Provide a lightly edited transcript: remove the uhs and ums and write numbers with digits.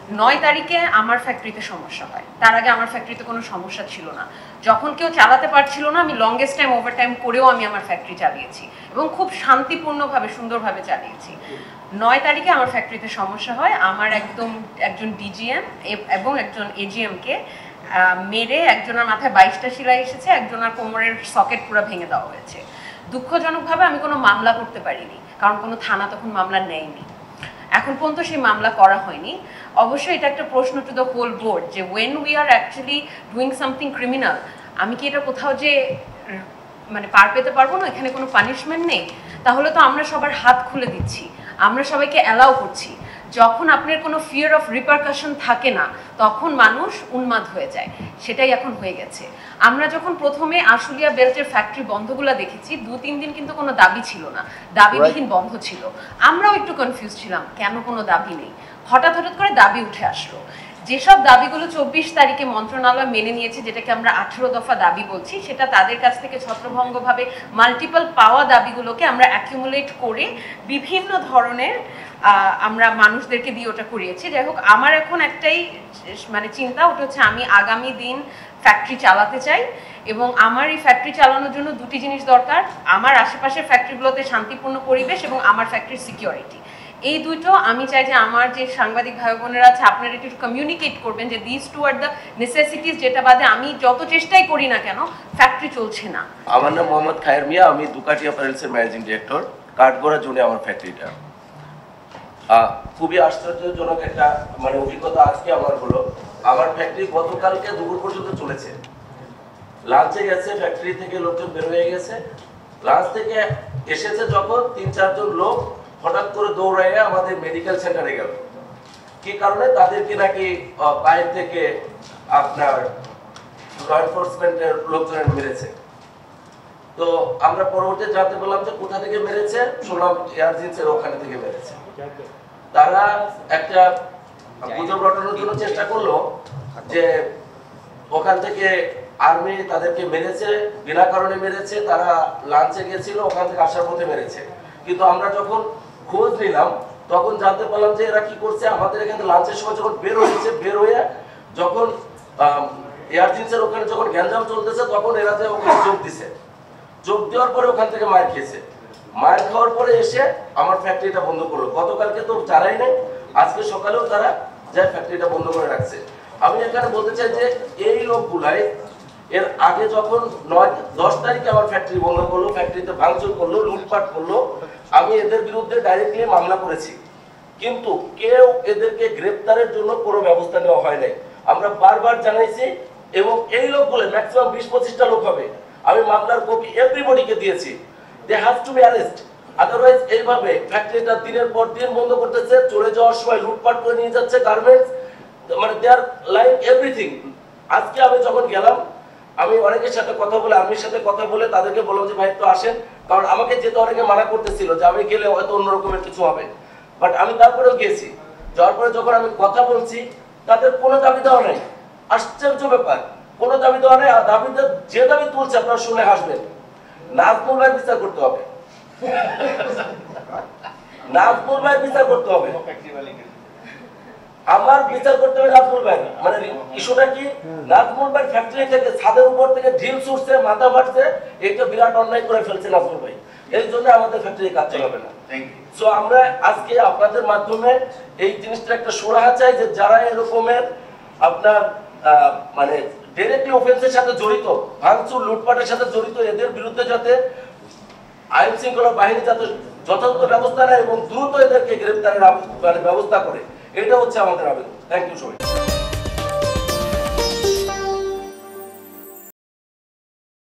9 তারিখে আমার ফ্যাক্টরিতে সমস্যা হয়। তার আগে আমার ফ্যাক্টরিতে কোনো সমস্যা ছিল না। যখন কেউ চালাতে পারছিল না, আমি লংগেস্ট টাইম ওভারটাইম করেও আমি আমার ফ্যাক্টরি চালিয়েছি এবং খুব শান্তিপূর্ণভাবে সুন্দরভাবে চালিয়েছি। 9 তারিখে আমার ফ্যাক্টরিতে সমস্যা হয়। আমার একজন ডিজিএম এবং একজন এজিএমকে মেরে একজনের মাথায় 22টা সেলাই এসেছে, একজনের কোমরের সকেট পুরো ভেঙে দেওয়া হয়েছে। দুঃখজনকভাবে আমি কোনো মামলা করতে পারিনি, কারণ কোনো থানা তখন মামলা নেয়নি। এখন পর্যন্ত সেই মামলা করা হয়নি। অবশ্যই এটা একটা প্রশ্ন টু দ্য হোল বোর্ড যে when we are actually doing something criminal, আমি কি এটা কোথাও যে মানে পার পেতে পারবো না, এখানে কোনো পানিশমেন্ট নেই, তাহলে তো আমরা সবার হাত খুলে দিচ্ছি, আমরা সবাইকে অ্যালাউ করছি। যখন আপনার কোনো ফিয়ার অফ রিপারকাশন থাকে না, তখন মানুষ উন্মাদ হয়ে যায়। সেটাই এখন হয়ে গেছে। আমরা যখন প্রথমে আশুলিয়া বেল্টের ফ্যাক্টরি বন্ধগুলো দেখেছি, 2-3 দিন কিন্তু কোনো দাবি ছিল না, দাবিবিহীন বন্ধ ছিল। আমরাও একটু কনফিউজ ছিলাম কেন কোনো দাবি নেই। হঠাৎ করে দাবি উঠে আসলো। যেসব দাবিগুলো 24 তারিখে মন্ত্রণালয় মেনে নিয়েছে, যেটাকে আমরা 18 দফা দাবি বলছি, সেটা তাদের কাছ থেকে ছত্রভঙ্গভাবে মাল্টিপল পাওয়া দাবিগুলোকে আমরা অ্যাকিউমুলেট করে বিভিন্ন ধরনের আমরা মানুষদেরকে দিয়ে ওটা করিয়েছি। যাই হোক, আমার এখন একটাই মানে চিন্তা, ওটা হচ্ছে আমি আগামী দিন ফ্যাক্টরি চালাতে চাই এবং আমার এই ফ্যাক্টরি চালানোর জন্য দুটি জিনিস দরকার: আমার আশেপাশের ফ্যাক্টরিগুলোতে শান্তিপূর্ণ পরিবেশ এবং আমার ফ্যাক্টরির সিকিউরিটি। এই দুটো আমি চাই যে আমার যে সাংবাদিক ভাই বোনেরা আছে, আপনারা একটু কমিউনিকেট করবেন যে this two are the necessities, যেটা বাদে আমি যত চেষ্টাই করি না কেন ফ্যাক্টরি চলছে না। আমার নাম মোহাম্মদ খায়ের মিয়া, আমি দুকাটি অ্যাপারেলসের ম্যানেজিং ডিরেক্টর। কাঠগড়া জোনে আমার ফ্যাক্টরিটা। খুবই আশ্চর্যজনক একটা মানে অভিজ্ঞতা আজকে আমার হলো। আমার ফ্যাক্টরি গতকালকে দুপুর পর্যন্ত চলেছে। লাঞ্চে গেছে, ফ্যাক্টরি থেকে লোকজন বের হয়ে গেছে। লাঞ্চ থেকে এসেছে যখন 3-4 জন লোক হঠাৎ করে দৌড়াইয়া আমাদের মেডিকেল সেন্টারে গেল। কি কারণে? তাদেরকে নাকি বাইরে থেকে আপনার ল এনফোর্সমেন্টের লোকজনের মেরেছে। তো আমরা পরবর্তীতে জানতে পারলাম যে কোথা থেকে মেরেছে, শুনলাম এয়ারজিন্সের ওখানে থেকে মেরেছে। তারা একটা গুজব রটানোর জন্য চেষ্টা করলো যে ওখান থেকে আর্মি তাদেরকে মেরেছে, বিনা কারণে মেরেছে, তারা লাঞ্চে গেছিল, ওখান থেকে আসার পথে মেরেছে। কিন্তু আমরা যখন খোঁজ নিলাম তখন জানতে পারলাম যে এরা কি করছে, আমাদের এখানে লাঞ্চের সময় যখন বের হয়েছে, বের হয়ে যখন এয়ারজিন্সের ওখানে যখন গ্যাঞ্জাম চলতেছে, তখন এরা যে ওখানে যোগ দিছে। যোগ দেওয়ার পরে ওখান থেকে মার খেয়েছে। মার খাওয়ার পরে এসে আমার ফ্যাক্টরিটা বন্ধ করলো। গতকালকে তো চালাই নেই, আজকে সকালেও তারা যায় ফ্যাক্টরিটা বন্ধ করে রাখছে। আমি এখানে বলতে চাই যে এই লোকগুলাই এর আগে যখন 9-10 তারিখে আমার ফ্যাক্টরি বন্ধ করলো, ফ্যাক্টরিতে ভাঙচুর করলো, লুটপাট করলো, আমি এদের বিরুদ্ধে ডাইরেক্টলি মামলা করেছি, কিন্তু কেউ এদেরকে গ্রেফতারের জন্য কোনো ব্যবস্থা নেওয়া হয় নাই। আমরা বারবার জানাইছি এবং এই লোকগুলো ম্যাক্সিমাম 20-25টা লোক হবে, আমি মামলার কপি এভরিবডিকে দিয়েছি। They have to be arrest, otherwise এইভাবে ফ্যাক্টরিটা দিনের পর দিন বন্ধ করতেছে, চলে যাওয়ার সময় লুটপাট করে নিয়ে যাচ্ছে গার্মেন্টস, মানে দে আর লাইক এভরিথিং। আজকে আমি যখন গেলাম, আমি অনেকের সাথে কথা বলে, আর্মির সাথে কথা বলে তাদেরকে বললাম যে ভাই একটু আসেন, কারণ আমাকে যেতে অনেকে মানা করতেছিল যে আমি গেলে হয়তো অন্যরকমের কিছু হবে। বাট আমি তারপরেও গেছি। যাওয়ার পরে যখন আমি কথা বলছি, তাদের কোনো দাবি দেওয়া নেই। আশ্চর্য ব্যাপার, কোনো দাবি দেওয়া নেই। দাবিতে যে দাবি তুলছে আপনারা শুনে হাসবেন, নাজমুল ভাইয়ের বিচার করতে হবে, নাজমুল ভাইয়ের বিচার করতে হবে, আমার বিচার করতে হবে নাজমুল ভাই। মানে ইস্যুটা কি? নাজমুল ভাই ফ্যাক্টরি থেকে ছাদের উপর থেকে ঢিল ছুটছে, মাথা ফাটছে, এটা বিরাট অন্যায় করে ফেলছে নাজমুল ভাই। এই জন্য আমাদের ফ্যাক্টরি কাজ চালাবে না। সো আমরা আজকে আপনাদের মাধ্যমে এই জিনিসটা একটা সুরাহা চাই যে যারা এরকমের আপনার মানে ডাইরেক্টলি অফেন্সের সাথে জড়িত, ভাঙচুর লুটপাটের সাথে জড়িত, এদের বিরুদ্ধে যাতে আইন শৃঙ্খলা বাহিনী যাতে যথাযথ ব্যবস্থা নেয় এবং দ্রুত এদেরকে গ্রেফতারের ব্যবস্থা করে, এটা হচ্ছে আমাদের আবেদন। থ্যাংক ইউ সবাই।